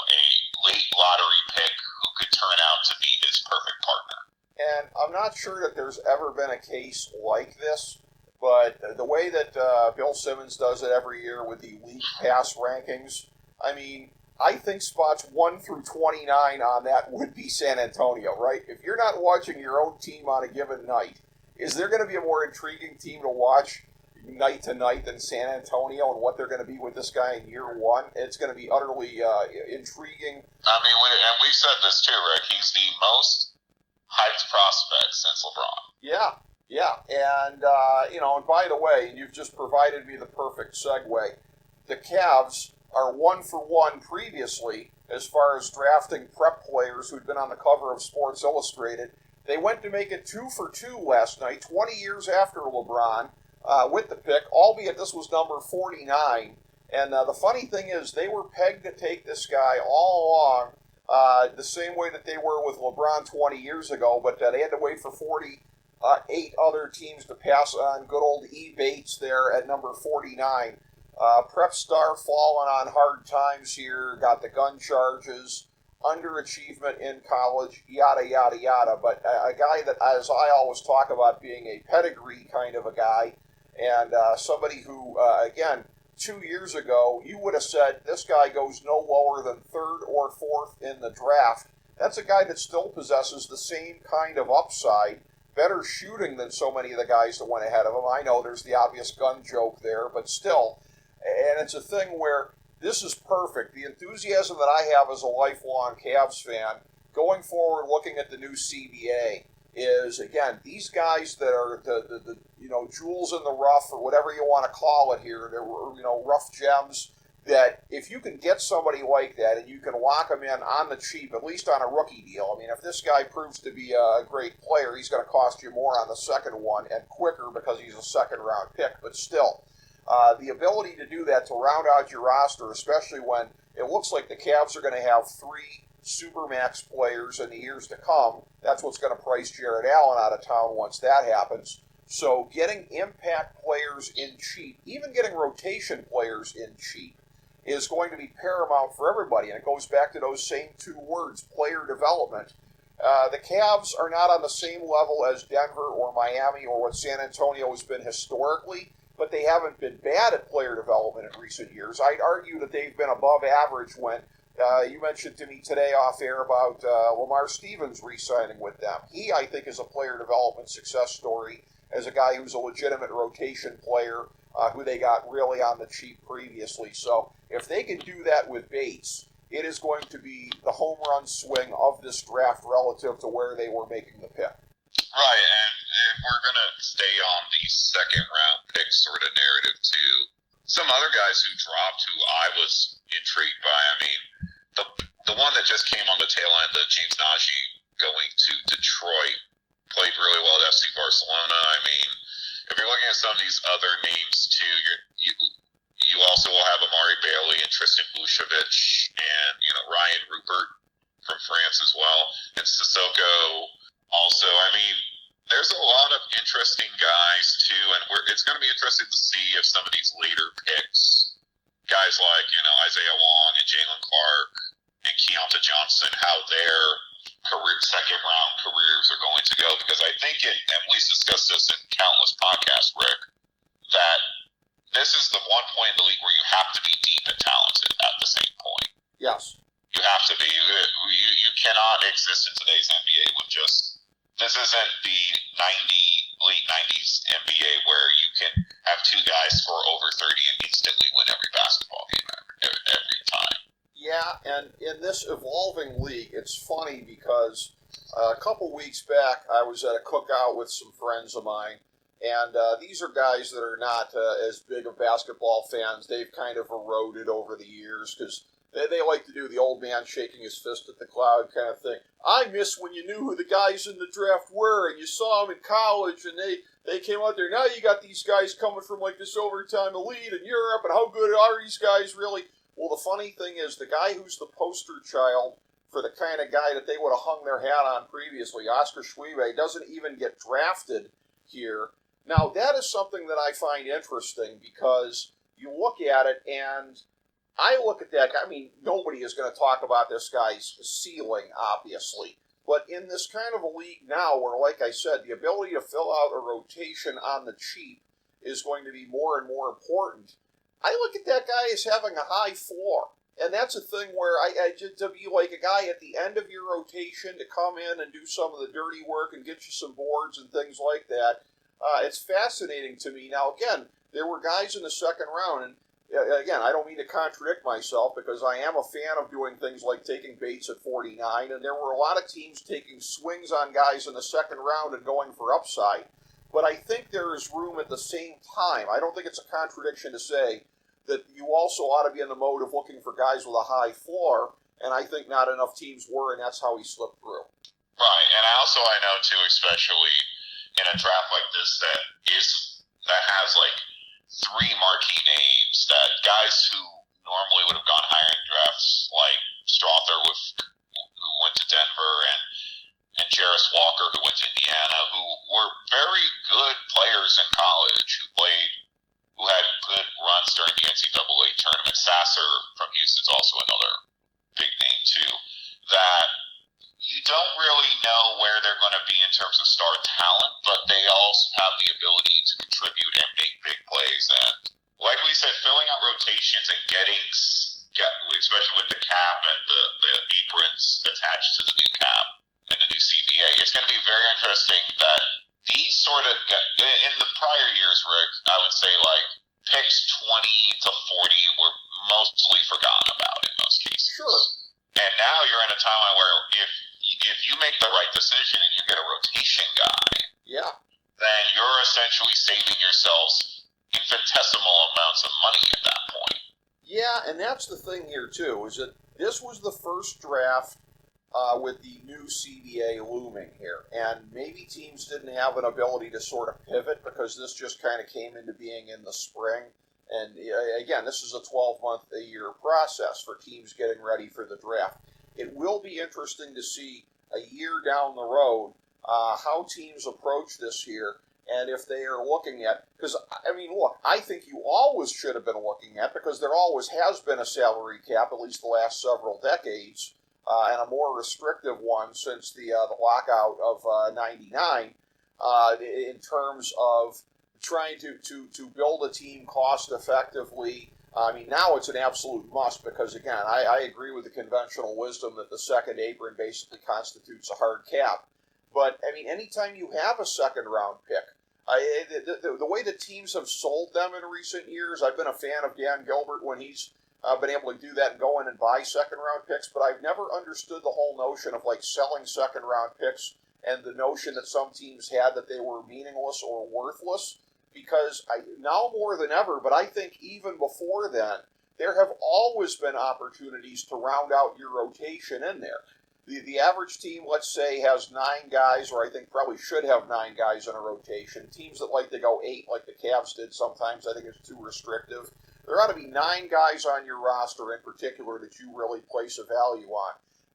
a late lottery pick who could turn out to be his perfect partner. And I'm not sure that there's ever been a case like this, but the way that Bill Simmons does it every year with the league pass rankings, I think spots 1 through 29 on that would be San Antonio, right? If you're not watching your own team on a given night, is there going to be a more intriguing team to watch night to night than San Antonio and what they're going to be with this guy in year one? It's going to be utterly intriguing. We've said this too, Rick. He's the most hyped prospect since LeBron. Yeah. And, and by the way, you've just provided me the perfect segue. The Cavs are 1 for 1 previously as far as drafting prep players who'd been on the cover of Sports Illustrated. They went to make it 2 for 2 last night, 20 years after LeBron, with the pick, albeit this was number 49. And the funny thing is, they were pegged to take this guy all along, the same way that they were with LeBron 20 years ago, but they had to wait for 48 other teams to pass on good old E. Bates there at number 49. Prep star falling on hard times here, got the gun charges, underachievement in college, yada, yada, yada. But a guy that, as I always talk about, being a pedigree kind of a guy, and somebody who, again, 2 years ago, you would have said this guy goes no lower than 3rd or 4th in the draft. That's a guy that still possesses the same kind of upside, better shooting than so many of the guys that went ahead of him. I know there's the obvious gun joke there, but still. And it's a thing where this is perfect. The enthusiasm that I have as a lifelong Cavs fan, going forward looking at the new CBA, is, again, these guys that are the jewels in the rough, or whatever you want to call it here, they're, rough gems, that if you can get somebody like that and you can lock them in on the cheap, at least on a rookie deal. If this guy proves to be a great player, he's going to cost you more on the second one and quicker because he's a second-round pick, but still. The ability to do that, to round out your roster, especially when it looks like the Cavs are going to have 3 Supermax players in the years to come, that's what's going to price Jared Allen out of town once that happens. So getting impact players in cheap, even getting rotation players in cheap, is going to be paramount for everybody. And it goes back to those same 2 words, player development. The Cavs are not on the same level as Denver or Miami or what San Antonio has been historically, but they haven't been bad at player development in recent years. I'd argue that they've been above average when you mentioned to me today off air about Lamar Stevens re-signing with them. He, I think, is a player development success story as a guy who's a legitimate rotation player who they got really on the cheap previously. So if they can do that with Bates, it is going to be the home run swing of this draft relative to where they were making the pick. Right, and if we're going to stay on the second round pick sort of narrative too, some other guys who dropped who I was intrigued by, I mean, the one that just came on the tail end, the James Najee going to Detroit, played really well at FC Barcelona. I mean, if you're looking at some of these other names too, you also will have Amari Bailey and Tristan Vucevic and, Ryan Rupert from France as well, and Sissoko also. I mean, there's a lot of interesting guys too, and it's going to be interesting to see if some of these later picks, guys like Isaiah Wong and Jalen Clark and Keontae Johnson, how their second round careers are going to go. Because I think, and we've discussed this in countless podcasts, Rick, that this is the one point in the league where you have to be deep and talented at the same point. Yes. You have to be. You cannot exist in today's NBA with just. This isn't the late 90s NBA where you can have two guys score over 30 and instantly win every basketball game every time. Yeah, and in this evolving league, it's funny because a couple weeks back I was at a cookout with some friends of mine, and these are guys that are not as big of basketball fans. They've kind of eroded over the years because they like to do the old man shaking his fist at the cloud kind of thing. I miss when you knew who the guys in the draft were and you saw them in college and they came out there. Now you got these guys coming from like this overtime elite in Europe, and how good are these guys really? Well, the funny thing is the guy who's the poster child for the kind of guy that they would have hung their hat on previously, Oscar Schwebe, doesn't even get drafted here. Now, that is something that I find interesting because you look at it and I look at that guy. I mean, nobody is going to talk about this guy's ceiling, obviously. But in this kind of a league now where, like I said, the ability to fill out a rotation on the cheap is going to be more and more important, I look at that guy as having a high floor. And that's a thing where I just to be like a guy at the end of your rotation to come in and do some of the dirty work and get you some boards and things like that, it's fascinating to me. Now, again, there were guys in the second round, and again, I don't mean to contradict myself because I am a fan of doing things like taking Bates at 49, and there were a lot of teams taking swings on guys in the second round and going for upside. But I think there is room at the same time. I don't think it's a contradiction to say that you also ought to be in the mode of looking for guys with a high floor, and I think not enough teams were, and that's how he slipped through. Right, and I know too, especially in a draft like this that has like three marquee names, that guys who normally would have gone higher in drafts, like Strother who went to Denver, and Jarris Walker who went to Indiana, who were very good players in college, who had good runs during the NCAA tournament. Sasser from Houston's also another big name too, that you don't really know where they're going to be in terms of star talent, but they also have the ability to contribute and make big plays. And like we said, filling out rotations and especially with the cap and the aprons attached to the new cap and the new CBA, it's going to be very interesting that these sort of, in the prior years, Rick, I would say like picks 20 to 40 were mostly forgotten about in most cases. Sure. And now you're in a timeline where if you make the right decision and you get a rotation guy, yeah, then you're essentially saving yourselves infinitesimal amounts of money at that point. Yeah, and that's the thing here too, is that this was the first draft with the new CBA looming here, and maybe teams didn't have an ability to sort of pivot because this just kind of came into being in the spring. And again, this is a 12-month-a-year process for teams getting ready for the draft. It will be interesting to see a year down the road how teams approach this here, and if they are looking at, because, I mean, look, I think you always should have been looking at, because there always has been a salary cap, at least the last several decades, and a more restrictive one since the lockout of 99, in terms of trying to build a team cost effectively. I mean, now it's an absolute must because, again, I agree with the conventional wisdom that the second apron basically constitutes a hard cap. But, I mean, anytime you have a second-round pick, the way the teams have sold them in recent years, I've been a fan of Dan Gilbert when he's been able to do that and go in and buy second-round picks, but I've never understood the whole notion of, like, selling second-round picks and the notion that some teams had that they were meaningless or worthless, because now more than ever, but I think even before then, there have always been opportunities to round out your rotation in there. The average team, let's say, has 9 guys, or I think probably should have 9 guys in a rotation. Teams that like to go 8, like the Cavs did sometimes, I think it's too restrictive. There ought to be 9 guys on your roster in particular that you really place a value on.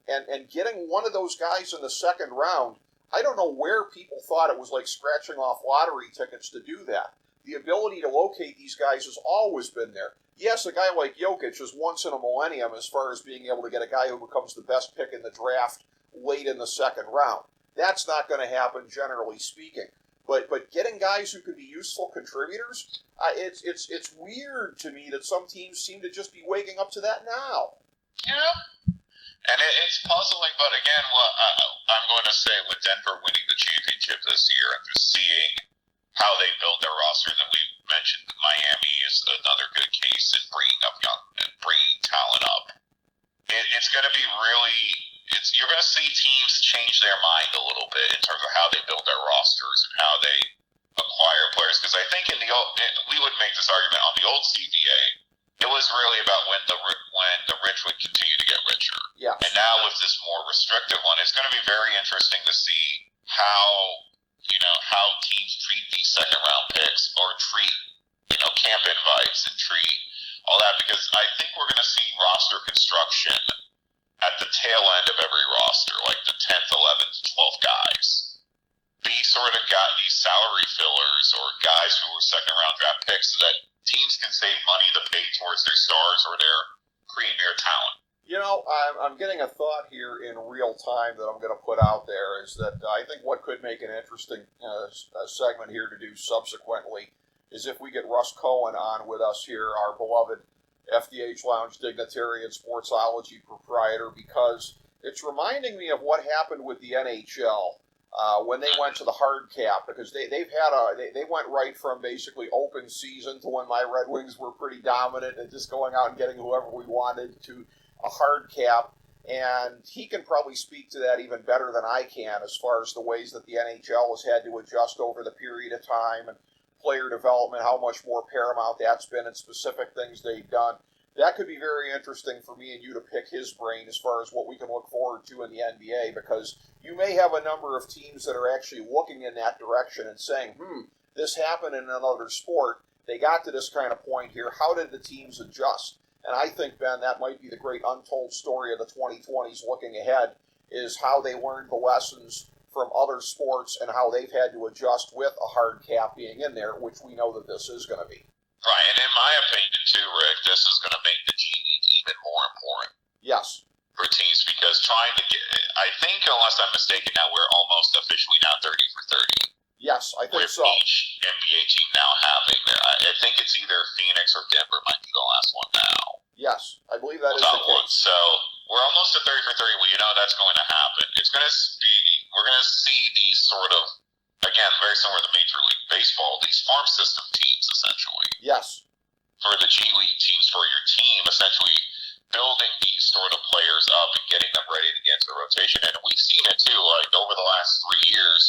And getting one of those guys in the second round, I don't know where people thought it was like scratching off lottery tickets to do that. The ability to locate these guys has always been there. Yes, a guy like Jokic is once in a millennium as far as being able to get a guy who becomes the best pick in the draft late in the second round. That's not going to happen, generally speaking. But getting guys who could be useful contributors, it's weird to me that some teams seem to just be waking up to that now. Yeah. And it's puzzling, but again, what I'm going to say with Denver winning the championship this year and just seeing how they build their roster, and we mentioned Miami is another good case in bringing up young and bringing talent up. It's going to be really, you're going to see teams change their mind a little bit in terms of how they build their rosters and how they acquire players. Because I think in the old, we would make this argument on the old CBA. It was really about when the rich would continue to get richer. Yeah. And now with this more restrictive one, it's going to be very interesting to see how teams treat these second round picks or treat, camp invites and treat all that, because I think we're going to see roster construction at the tail end of every roster, like the 10th, 11th, 12th guys. Be sort of got these salary fillers or guys who were second round draft picks so that teams can save money to pay towards their stars or their premier talent. I'm getting a thought here in real time that I'm going to put out there is that I think what could make an interesting segment here to do subsequently is if we get Russ Cohen on with us here, our beloved FDH Lounge dignitary and sportsology proprietor, because it's reminding me of what happened with the NHL when they went to the hard cap, because they went right from basically open season to when my Red Wings were pretty dominant and just going out and getting whoever we wanted to a hard cap, and he can probably speak to that even better than I can as far as the ways that the NHL has had to adjust over the period of time and player development, how much more paramount that's been and specific things they've done. That could be very interesting for me and you to pick his brain as far as what we can look forward to in the NBA, because you may have a number of teams that are actually looking in that direction and saying, this happened in another sport. They got to this kind of point here. How did the teams adjust? And I think, Ben, that might be the great untold story of the 2020s looking ahead, is how they learned the lessons from other sports and how they've had to adjust with a hard cap being in there, which we know that this is going to be. Right, and in my opinion, too, Rick, this is going to make the G League even more important. Yes. For teams, because trying to get, I think, unless I'm mistaken, now we're almost officially now 30 for 30. Yes, I think with so. Each NBA team now having their, I think it's either Phoenix or Denver might be the last one now. Yes, I believe that is the case. So we're almost at 30 for 30. Well, that's going to happen. It's going to be, we're going to see these sort of, again, very similar to Major League Baseball, these farm system teams, essentially. Yes. For the G League teams, for your team, essentially building these sort of players up and getting them ready to get into the rotation. And we've seen it, too, like, over the last 3 years,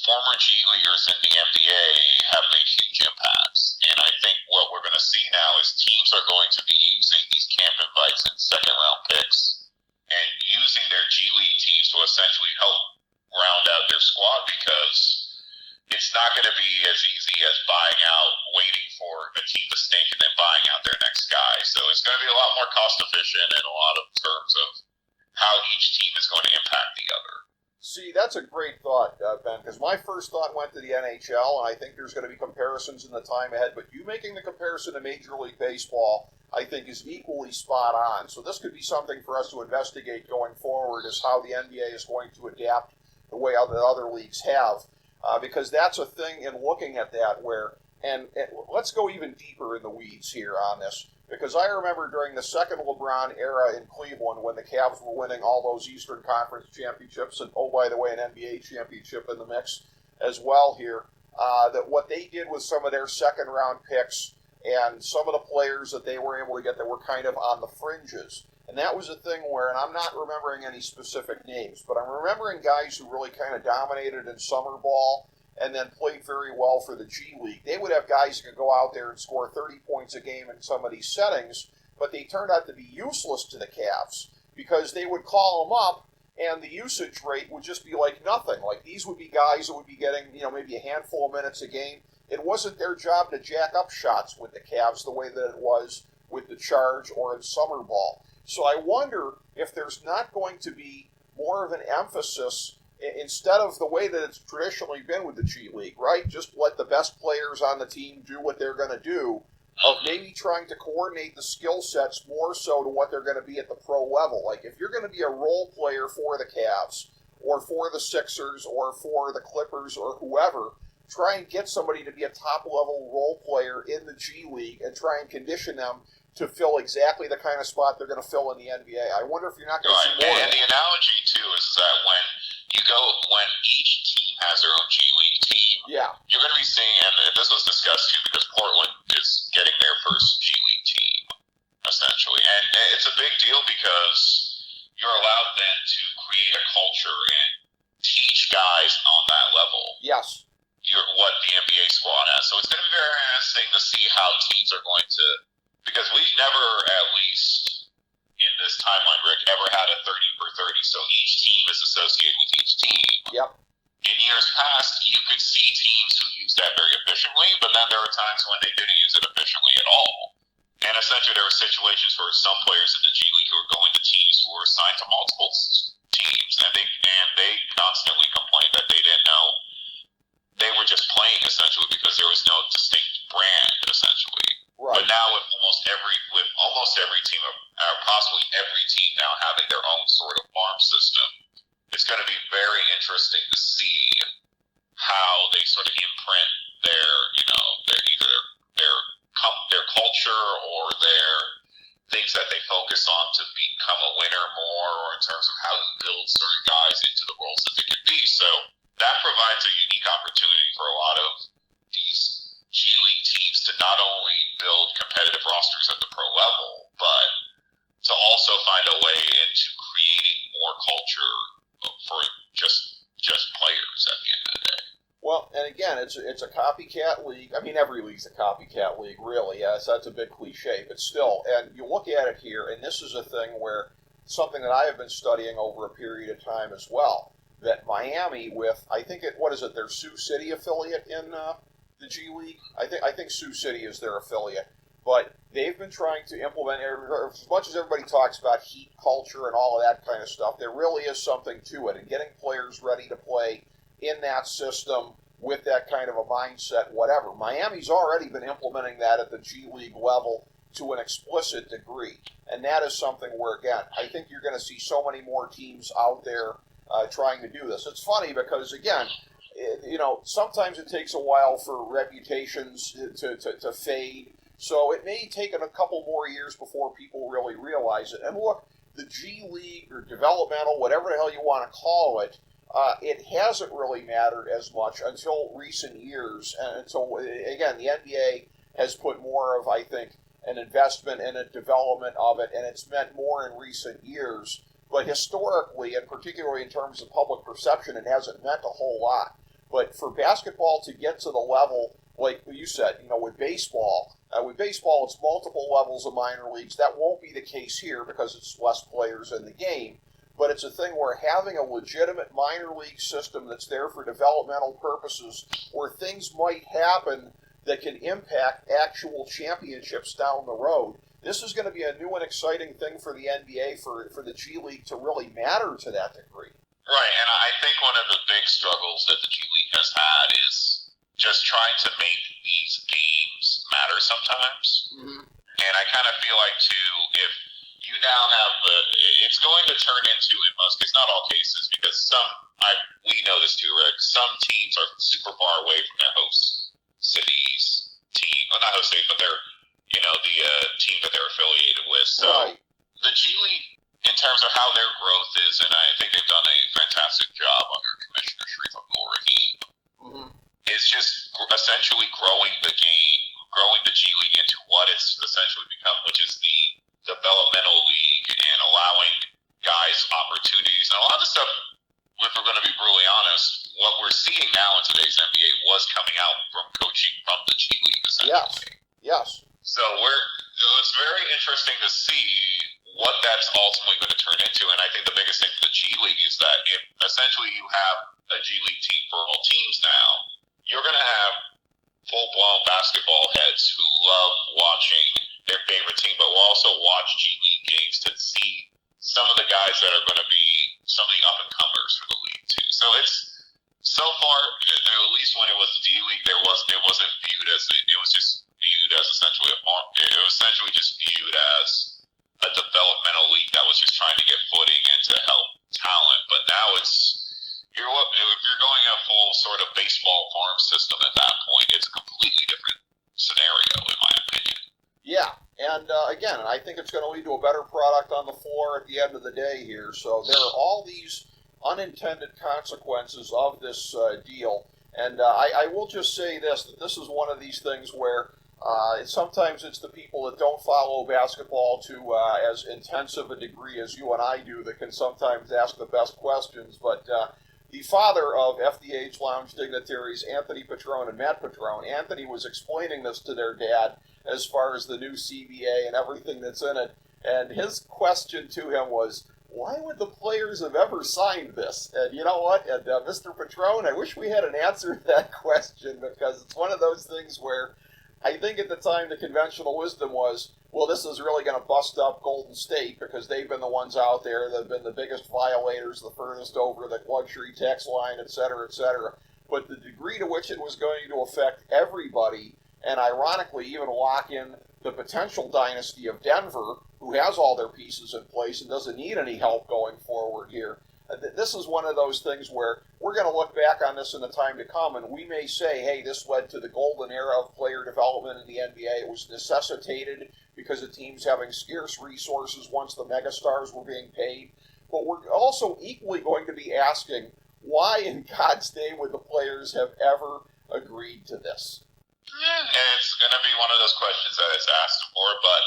former G Leaguers in the NBA have made huge impacts. And I think what we're going to see now is teams are going to be using these camp invites and second-round picks and using their G League teams to essentially help round out their squad, because it's not going to be as easy as buying out, waiting for a team to stink, and then buying out their next guy. So it's going to be a lot more cost-efficient in a lot of terms of how each team is going to impact the other. See, that's a great thought, Ben, because my first thought went to the NHL, and I think there's going to be comparisons in the time ahead, but you making the comparison to Major League Baseball, I think, is equally spot on. So this could be something for us to investigate going forward, is how the NBA is going to adapt the way other leagues have, because that's a thing in looking at that where, and let's go even deeper in the weeds here on this, because I remember during the second LeBron era in Cleveland when the Cavs were winning all those Eastern Conference championships, and oh, by the way, an NBA championship in the mix as well here, that what they did with some of their second-round picks and some of the players that they were able to get that were kind of on the fringes. And that was a thing where, and I'm not remembering any specific names, but I'm remembering guys who really kind of dominated in summer ball and then played very well for the G League. They would have guys who could go out there and score 30 points a game in some of these settings, but they turned out to be useless to the Cavs because they would call them up and the usage rate would just be like nothing. Like these would be guys that would be getting, maybe a handful of minutes a game. It wasn't their job to jack up shots with the Cavs the way that it was with the Charge or in summer ball. So I wonder if there's not going to be more of an emphasis instead of the way that it's traditionally been with the G League, right? Just let the best players on the team do what they're going to do, of maybe trying to coordinate the skill sets more so to what they're going to be at the pro level. Like if you're going to be a role player for the Cavs or for the Sixers or for the Clippers or whoever, try and get somebody to be a top-level role player in the G League and try and condition them to fill exactly the kind of spot they're going to fill in the NBA. I wonder if you're not going to see more of that. And the analogy, too, is that when each team has their own G League team, you're going to be seeing, and this was discussed, too, because Portland is getting their first G League team, essentially. And it's a big deal because you're allowed then to create a culture and teach guys on that level. Yes. What the NBA squad has. So it's going to be very interesting to see how teams are going to, because we've never, at least in this timeline, Rick, ever had a 30 for 30. So each team is associated with each team. Yep. In years past, you could see teams who used that very efficiently, but then there were times when they didn't use it efficiently at all. And essentially, there were situations where some players in the G League who were going to teams who were assigned to multiple teams, and they constantly complained that they didn't know. They were just playing essentially because there was no distinct brand essentially. Right. But now with almost every team, or possibly every team now having their own sort of farm system, it's going to be very interesting to see how they sort of imprint their culture or their things that they focus on to become a winner more, or in terms of how you build certain guys into the roles that they can be. So that provides a unique opportunity for a lot of these G League teams to not only build competitive rosters at the pro level, but to also find a way into creating more culture for just players at the end of the day. Well, and again, it's a copycat league. I mean, every league's a copycat league, really. Yes, that's a big cliche, but still. And you look at it here, and this is a thing where something that I have been studying over a period of time as well. That Miami, with their Sioux City affiliate in the G League. I think Sioux City is their affiliate, but they've been trying to implement, as much as everybody talks about heat culture and all of that kind of stuff, there really is something to it, and getting players ready to play in that system with that kind of a mindset, whatever. Miami's already been implementing that at the G League level to an explicit degree, and that is something where, again, I think you're going to see so many more teams out there trying to do this. It's funny because, again, sometimes it takes a while for reputations to fade, so it may take a couple more years before people really realize it. And look, the G League or developmental, whatever the hell you want to call it, it hasn't really mattered as much until recent years, and until, again, the NBA has put more of, I think, an investment in a development of it, and it's meant more in recent years. But historically, and particularly in terms of public perception, it hasn't meant a whole lot. But for basketball to get to the level, like you said, with baseball, it's multiple levels of minor leagues. That won't be the case here because it's less players in the game. But it's a thing where having a legitimate minor league system that's there for developmental purposes, where things might happen that can impact actual championships down the road. This is going to be a new and exciting thing for the NBA, for the G League to really matter to that degree. Right, and I think one of the big struggles that the G League has had is just trying to make these games matter sometimes. Mm-hmm. And I kind of feel like, too, if you now have it's going to turn into, in most cases, not all cases, because we know this too, Rick, some teams are super far away from their host cities team, well, not host cities, but they're, the team that they're affiliated with. So the G League, in terms of how their growth is, and I think they've done a fantastic job under Commissioner Sharif Abdul Rahim, is just essentially growing the game growing the G League into what it's essentially become, which is the developmental league and allowing guys opportunities. And a lot of the stuff, if we're going to be brutally honest, what we're seeing now in today's NBA was coming out from coaching from the G League, essentially. Yes. So it's very interesting to see what that's ultimately going to turn into. And I think the biggest thing for the G League is that if essentially you have a G League team for all teams now, you're going to have full-blown basketball heads who love watching their favorite team, but will also watch G League games to see some of the guys that are going to be some of the up-and-comers for the league, too. So it's, so far, at least when it was the D League, it wasn't viewed as, it was just viewed as essentially it was essentially just viewed as a developmental league that was just trying to get footing and to help talent. But now if you're going a full sort of baseball farm system at that point, it's a completely different scenario, in my opinion. Yeah, and again, I think it's going to lead to a better product on the floor at the end of the day here. So there are all these unintended consequences of this deal. And I will just say that this is one of these things where sometimes it's the people that don't follow basketball to as intensive a degree as you and I do that can sometimes ask the best questions. But the father of FDH Lounge dignitaries, Anthony Petrone and Matt Petrone, Anthony was explaining this to their dad as far as the new CBA and everything that's in it. And his question to him was, why would the players have ever signed this? And you know what? And Mr. Petrone, I wish we had an answer to that question, because it's one of those things where I think at the time the conventional wisdom was, well, this is really going to bust up Golden State because they've been the ones out there that have been the biggest violators, the furthest over the luxury tax line, et cetera, et cetera. But the degree to which it was going to affect everybody, and ironically even lock in the potential dynasty of Denver, who has all their pieces in place and doesn't need any help going forward here. This is one of those things where we're going to look back on this in the time to come, and we may say, hey, this led to the golden era of player development in the NBA. It was necessitated because of teams having scarce resources once the megastars were being paid. But we're also equally going to be asking, why in God's name would the players have ever agreed to this? It's going to be one of those questions that is asked for, but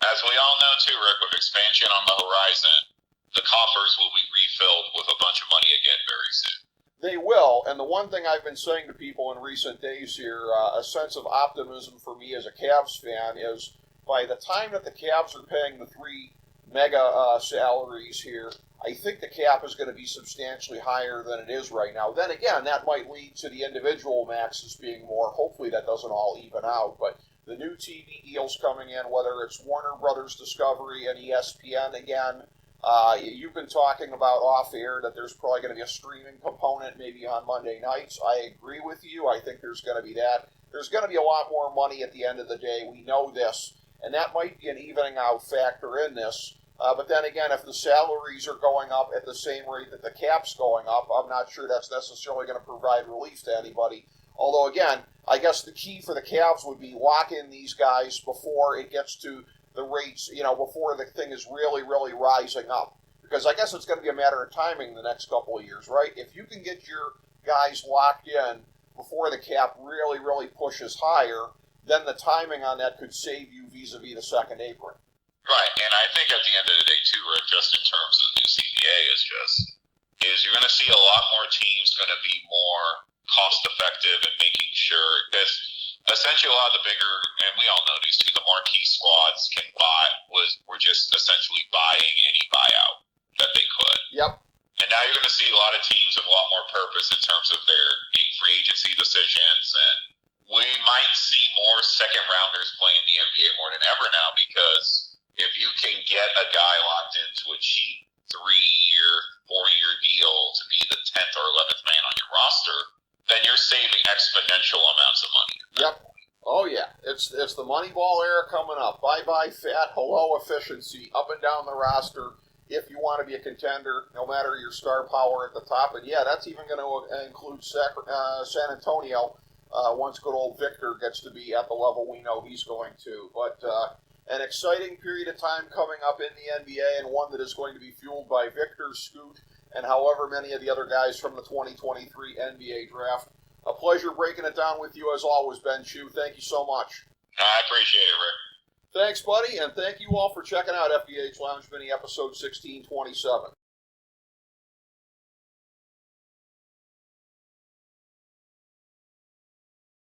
as we all know too, Rick, with expansion on the horizon, the coffers will be refilled with a bunch of money again very soon. They will, and the one thing I've been saying to people in recent days here, a sense of optimism for me as a Cavs fan is by the time that the Cavs are paying the three mega salaries here, I think the cap is going to be substantially higher than it is right now. Then again, that might lead to the individual maxes being more. Hopefully that doesn't all even out, but the new TV deals coming in, whether it's Warner Brothers Discovery and ESPN again, you've been talking about off-air that there's probably going to be a streaming component maybe on Monday nights. I agree with you. I think there's going to be that. There's going to be a lot more money at the end of the day. We know this, and that might be an evening out factor in this. But then again, if the salaries are going up at the same rate that the cap's going up, I'm not sure that's necessarily going to provide relief to anybody. Although, again, I guess the key for the Cavs would be lock in these guys before it gets to the rates, before the thing is really, really rising up. Because I guess it's going to be a matter of timing the next couple of years, right? If you can get your guys locked in before the cap really, really pushes higher, then the timing on that could save you vis-a-vis the second apron. Right, and I think at the end of the day, too, Rick, just in terms of the new CBA is you're going to see a lot more teams going to be more cost-effective in making sure, because essentially a lot of the bigger, and we all know these too, the marquee squads were just essentially buying any buyout that they could. Yep. And now you're going to see a lot of teams with a lot more purpose in terms of their free agency decisions, and we might see more second-rounders playing the NBA more than ever now, because if you can get a guy locked into a cheap 3-year, 4-year deal to be the 10th or 11th man on your roster, then you're saving exponential amounts of money. Yep. Oh, yeah. It's the Moneyball era coming up. Bye-bye fat, hello efficiency, up and down the roster if you want to be a contender, no matter your star power at the top. And, yeah, that's even going to include San Antonio once good old Victor gets to be at the level we know he's going to. But an exciting period of time coming up in the NBA, and one that is going to be fueled by Victor, Scoot, and however many of the other guys from the 2023 NBA draft. A pleasure breaking it down with you as always, Ben Chu. Thank you so much. I appreciate it, Rick. Thanks, buddy, and thank you all for checking out FDH Lounge Mini episode 1627.